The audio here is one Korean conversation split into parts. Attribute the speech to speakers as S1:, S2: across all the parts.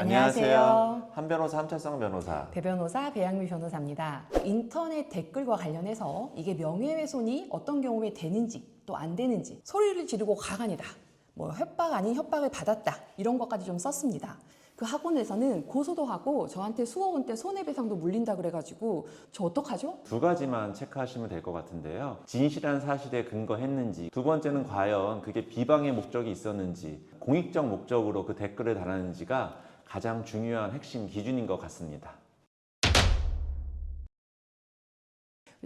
S1: 안녕하세요.
S2: 한 변호사 함철성 변호사.
S1: 배변호사 배양미 변호사입니다. 인터넷 댓글과 관련해서 이게 명예훼손이 어떤 경우에 되는지 또 안 되는지 소리를 지르고 가관이다. 뭐 협박 아닌 협박을 받았다. 이런 것까지 좀 썼습니다. 그 학원에서는 고소도 하고 저한테 수억 원대 손해배상도 물린다 그래가지고 저 어떡하죠?
S2: 두 가지만 체크하시면 될 것 같은데요. 진실한 사실에 근거했는지, 두 번째는 과연 그게 비방의 목적이 있었는지, 공익적 목적으로 그 댓글을 달았는지가 가장 중요한 핵심 기준인 것 같습니다.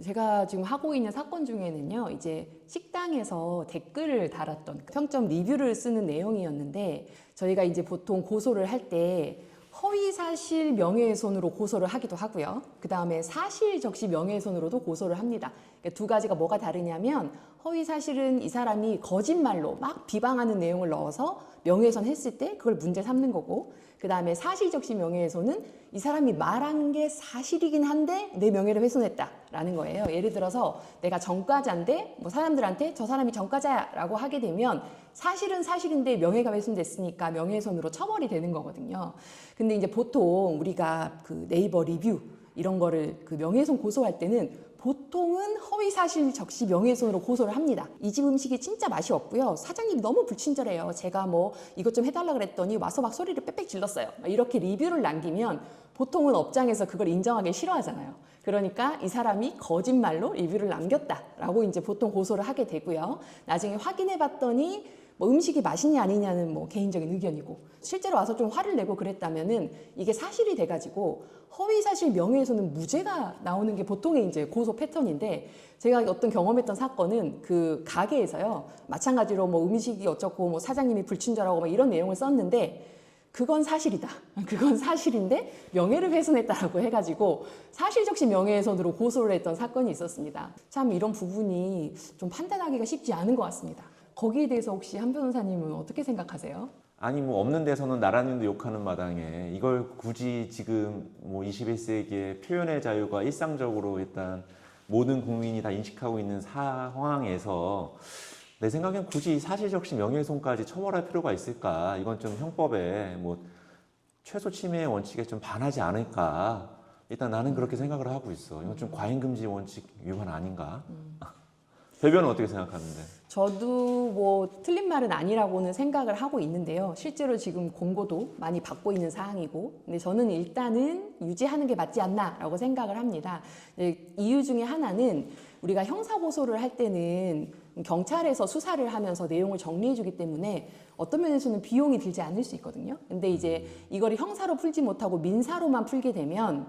S1: 제가 지금 하고 있는 사건 중에는요, 이제 식당에서 댓글을 달았던 평점 리뷰를 쓰는 내용이었는데, 저희가 이제 보통 고소를 할 때 허위사실 명예훼손으로 고소를 하기도 하고요. 그 다음에 사실적시 명예훼손으로도 고소를 합니다. 그러니까 두 가지가 뭐가 다르냐면, 허위사실은 이 사람이 거짓말로 막 비방하는 내용을 넣어서 명예훼손 했을 때 그걸 문제 삼는 거고, 그 다음에 사실적시 명예훼손은 이 사람이 말한 게 사실이긴 한데 내 명예를 훼손했다라는 거예요. 예를 들어서 내가 전과자인데 뭐 사람들한테 저 사람이 전과자라고 하게 되면 사실은 사실인데 명예가 훼손됐으니까 명예훼손으로 처벌이 되는 거거든요. 근데 이제 보통 우리가 그 네이버 리뷰 이런 거를 그 명예훼손 고소할 때는 보통은 허위사실 적시 명예훼손으로 고소를 합니다. 이 집 음식이 진짜 맛이 없고요. 사장님이 너무 불친절해요. 제가 뭐 이것 좀 해달라 그랬더니 와서 막 소리를 빽빽 질렀어요. 이렇게 리뷰를 남기면 보통은 업장에서 그걸 인정하기 싫어하잖아요. 그러니까 이 사람이 거짓말로 리뷰를 남겼다라고 이제 보통 고소를 하게 되고요. 나중에 확인해 봤더니 뭐 음식이 맛있냐 아니냐는 뭐 개인적인 의견이고, 실제로 와서 좀 화를 내고 그랬다면은 이게 사실이 돼가지고 허위사실 명예훼손은 무죄가 나오는 게 보통의 이제 고소 패턴인데, 제가 어떤 경험했던 사건은 그 가게에서요, 마찬가지로 뭐 음식이 어쩌고 뭐 사장님이 불친절하고 막 이런 내용을 썼는데, 그건 사실이다. 그건 사실인데 명예를 훼손했다라고 해가지고 사실적시 명예훼손으로 고소를 했던 사건이 있었습니다. 참 이런 부분이 좀 판단하기가 쉽지 않은 것 같습니다. 거기에 대해서 혹시 한 변호사님은 어떻게 생각하세요?
S2: 아니 뭐 없는 데서는 나라님도 욕하는 마당에 이걸 굳이 지금 뭐 21세기의 표현의 자유가 일상적으로 일단 모든 국민이 다 인식하고 있는 상황에서 내 생각엔 굳이 사실적시 명예훼손까지 처벌할 필요가 있을까? 이건 좀 형법에 뭐 최소 침해의 원칙에 좀 반하지 않을까? 일단 나는 그렇게 생각을 하고 있어. 이건 좀 과잉금지 원칙 위반 아닌가? 배변은 어떻게 생각하는데?
S1: 저도 뭐 틀린 말은 아니라고는 생각을 하고 있는데요. 실제로 지금 공고도 많이 받고 있는 사항이고, 근데 저는 일단은 유지하는 게 맞지 않나라고 생각을 합니다. 이유 중에 하나는 우리가 형사고소를 할 때는 경찰에서 수사를 하면서 내용을 정리해 주기 때문에 어떤 면에서는 비용이 들지 않을 수 있거든요. 근데 이제 이걸 형사로 풀지 못하고 민사로만 풀게 되면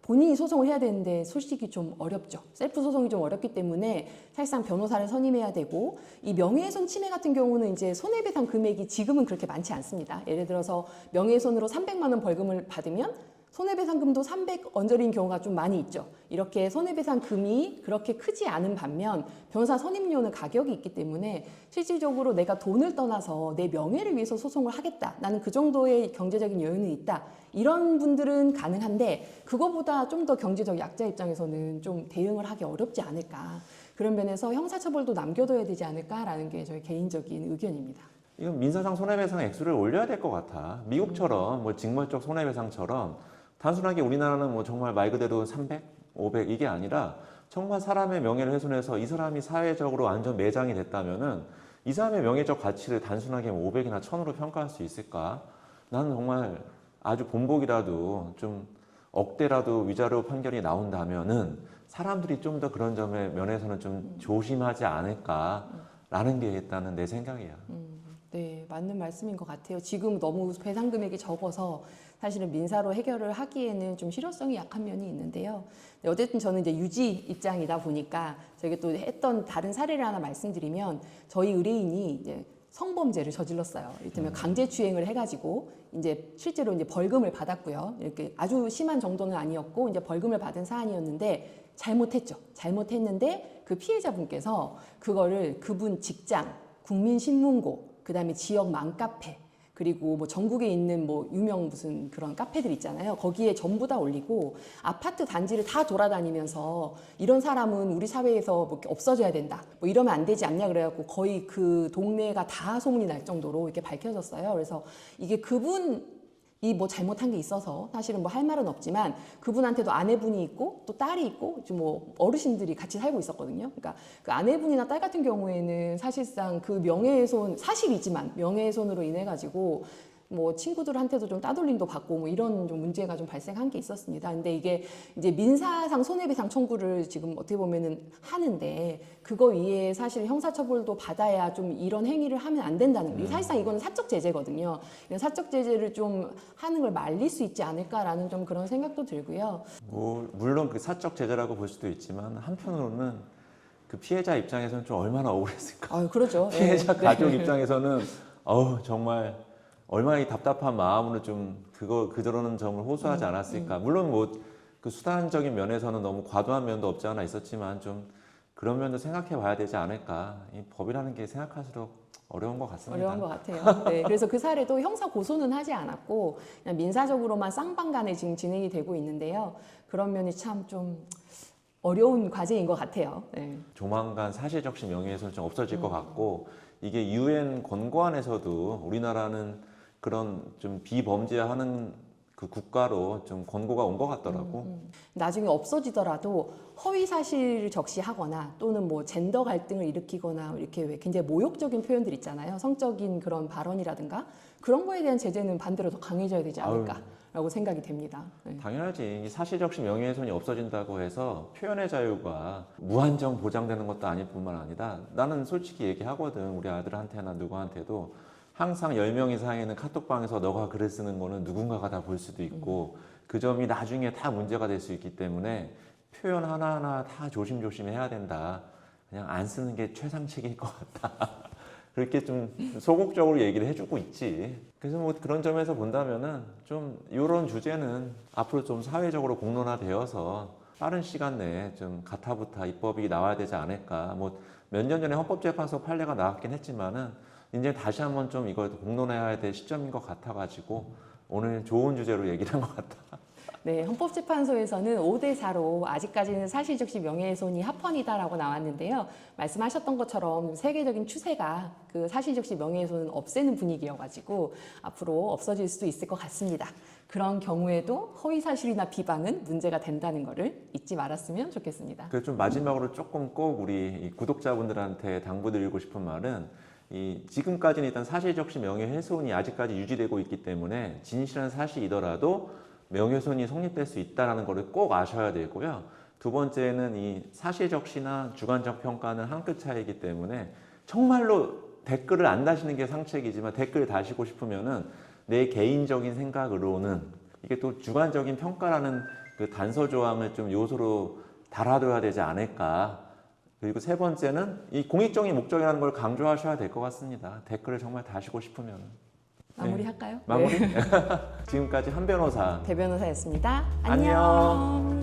S1: 본인이 소송을 해야 되는데 솔직히 좀 어렵죠. 셀프 소송이 좀 어렵기 때문에 사실상 변호사를 선임해야 되고, 이 명예훼손 침해 같은 경우는 이제 손해배상 금액이 지금은 그렇게 많지 않습니다. 예를 들어서 명예훼손으로 300만 원 벌금을 받으면 손해배상금도 300 언저리인 경우가 좀 많이 있죠. 이렇게 손해배상금이 그렇게 크지 않은 반면 변호사 선임료는 가격이 있기 때문에 실질적으로 내가 돈을 떠나서 내 명예를 위해서 소송을 하겠다, 나는 그 정도의 경제적인 여유는 있다, 이런 분들은 가능한데, 그거보다 좀 더 경제적 약자 입장에서는 좀 대응을 하기 어렵지 않을까, 그런 면에서 형사처벌도 남겨둬야 되지 않을까라는 게 저희 개인적인 의견입니다.
S2: 이건 민사상 손해배상 액수를 올려야 될 것 같아. 미국처럼 뭐 직물적 손해배상처럼 단순하게 우리나라는 뭐 정말 말 그대로 300, 500 이게 아니라 정말 사람의 명예를 훼손해서 이 사람이 사회적으로 완전 매장이 됐다면은 이 사람의 명예적 가치를 단순하게 500이나 1000으로 평가할 수 있을까? 나는 정말 아주 본보기라도 좀 억대라도 위자료 판결이 나온다면은 사람들이 좀 더 그런 점에 면에서는 좀 조심하지 않을까라는 게 일단은 내 생각이야.
S1: 네, 맞는 말씀인 것 같아요. 지금 너무 배상 금액이 적어서 사실은 민사로 해결을 하기에는 좀 실효성이 약한 면이 있는데요. 어쨌든 저는 이제 유지 입장이다 보니까 저희가 또 했던 다른 사례를 하나 말씀드리면, 저희 의뢰인이 이제 성범죄를 저질렀어요. 이를테면 강제추행을 해가지고 이제 실제로 이제 벌금을 받았고요. 이렇게 아주 심한 정도는 아니었고 이제 벌금을 받은 사안이었는데 잘못했죠. 잘못했는데 그 피해자분께서 그거를 그분 직장, 국민신문고, 그다음에 지역 맘카페, 그리고 뭐 전국에 있는 뭐 유명 무슨 그런 카페들 있잖아요. 거기에 전부 다 올리고 아파트 단지를 다 돌아다니면서 이런 사람은 우리 사회에서 뭐 없어져야 된다, 뭐 이러면 안 되지 않냐 그래갖고 거의 그 동네가 다 소문이 날 정도로 이렇게 밝혀졌어요. 그래서 이게 그분 이 뭐 잘못한 게 있어서 사실은 뭐 할 말은 없지만 그분한테도 아내분이 있고 또 딸이 있고 좀 뭐 어르신들이 같이 살고 있었거든요. 그러니까 그 아내분이나 딸 같은 경우에는 사실상 그 명예훼손 사실이지만 명예훼손으로 인해 가지고 뭐 친구들한테도 좀 따돌림도 받고 뭐 이런 좀 문제가 좀 발생한 게 있었습니다. 근데 이게 이제 민사상 손해배상 청구를 지금 어떻게 보면은 하는데 그거 위에 사실 형사처벌도 받아야 좀 이런 행위를 하면 안 된다는 거예요. 사실상 이거는 사적 제재거든요. 이런 사적 제재를 좀 하는 걸 말릴 수 있지 않을까라는 좀 그런 생각도 들고요.
S2: 뭐 물론 그 사적 제재라고 볼 수도 있지만 한편으로는 그 피해자 입장에서는 좀 얼마나 억울했을까.
S1: 아, 그러죠.
S2: 피해자
S1: 네.
S2: 가족 입장에서는 정말 얼마나 이 답답한 마음으로 좀 그저러는 점을 호소하지 않았을까. 물론 뭐 그 수단적인 면에서는 너무 과도한 면도 없지 않아 있었지만 좀 그런 면도 생각해 봐야 되지 않을까. 이 법이라는 게 생각할수록 어려운 것 같습니다.
S1: 어려운 것 같아요. 네, 그래서 그 사례도 형사 고소는 하지 않았고 그냥 민사적으로만 쌍방간에 지금 진행이 되고 있는데요. 그런 면이 참 좀 어려운 과제인 것 같아요. 네.
S2: 조만간 사실적시 명예훼손이 좀 없어질 것 같고 이게 유엔 권고안에서도 우리나라는 그런 좀 비범죄하는 그 국가로 좀 권고가 온 것 같더라고.
S1: 나중에 없어지더라도 허위 사실을 적시하거나 또는 뭐 젠더 갈등을 일으키거나 이렇게 왜 굉장히 모욕적인 표현들 있잖아요. 성적인 그런 발언이라든가 그런 거에 대한 제재는 반대로 더 강해져야 되지 않을까라고 생각이 됩니다. 네.
S2: 당연하지. 이 사실적시 명예훼손이 없어진다고 해서 표현의 자유가 무한정 보장되는 것도 아닐 뿐만 아니라 나는 솔직히 얘기하거든. 우리 아들한테나 누구한테도 항상 10명 이상에 있는 카톡방에서 너가 글을 쓰는 거는 누군가가 다 볼 수도 있고 그 점이 나중에 다 문제가 될 수 있기 때문에 표현 하나하나 다 조심조심 해야 된다. 그냥 안 쓰는 게 최상책일 것 같다. 그렇게 좀 소극적으로 얘기를 해주고 있지. 그래서 뭐 그런 점에서 본다면은 좀 이런 주제는 앞으로 좀 사회적으로 공론화되어서 빠른 시간 내에 좀 가타부타 입법이 나와야 되지 않을까. 뭐 몇 년 전에 헌법재판소 판례가 나왔긴 했지만은 이제 다시 한번 좀 이걸 공론화해야 될 시점인 것 같아가지고 오늘 좋은 주제로 얘기를 한 것 같다.
S1: 네, 헌법재판소에서는 5대4로 아직까지는 사실적시 명예훼손이 합헌이다라고 나왔는데요. 말씀하셨던 것처럼 세계적인 추세가 그 사실적시 명예훼손은 없애는 분위기여가지고 앞으로 없어질 수도 있을 것 같습니다. 그런 경우에도 허위사실이나 비방은 문제가 된다는 것을 잊지 말았으면 좋겠습니다.
S2: 그래서 좀 마지막으로 조금 꼭 우리 구독자분들한테 당부드리고 싶은 말은 지금까지는 일단 사실적시 명예훼손이 아직까지 유지되고 있기 때문에 진실한 사실이더라도 명예훼손이 성립될 수 있다는 것을 꼭 아셔야 되고요. 두 번째는 이 사실적시나 주관적 평가는 한 끗 차이기 때문에 정말로 댓글을 안 다시는 게 상책이지만 댓글을 다시고 싶으면은 내 개인적인 생각으로는 이게 또 주관적인 평가라는 그 단서 조항을 좀 요소로 달아둬야 되지 않을까. 그리고 세 번째는 이 공익적인 목적이라는 걸 강조하셔야 될 것 같습니다. 댓글을 정말 다시고 싶으면.
S1: 마무리할까요?
S2: 마무리?
S1: 네.
S2: 지금까지 한 변호사
S1: 대 변호사였습니다.
S2: 안녕.
S1: 안녕.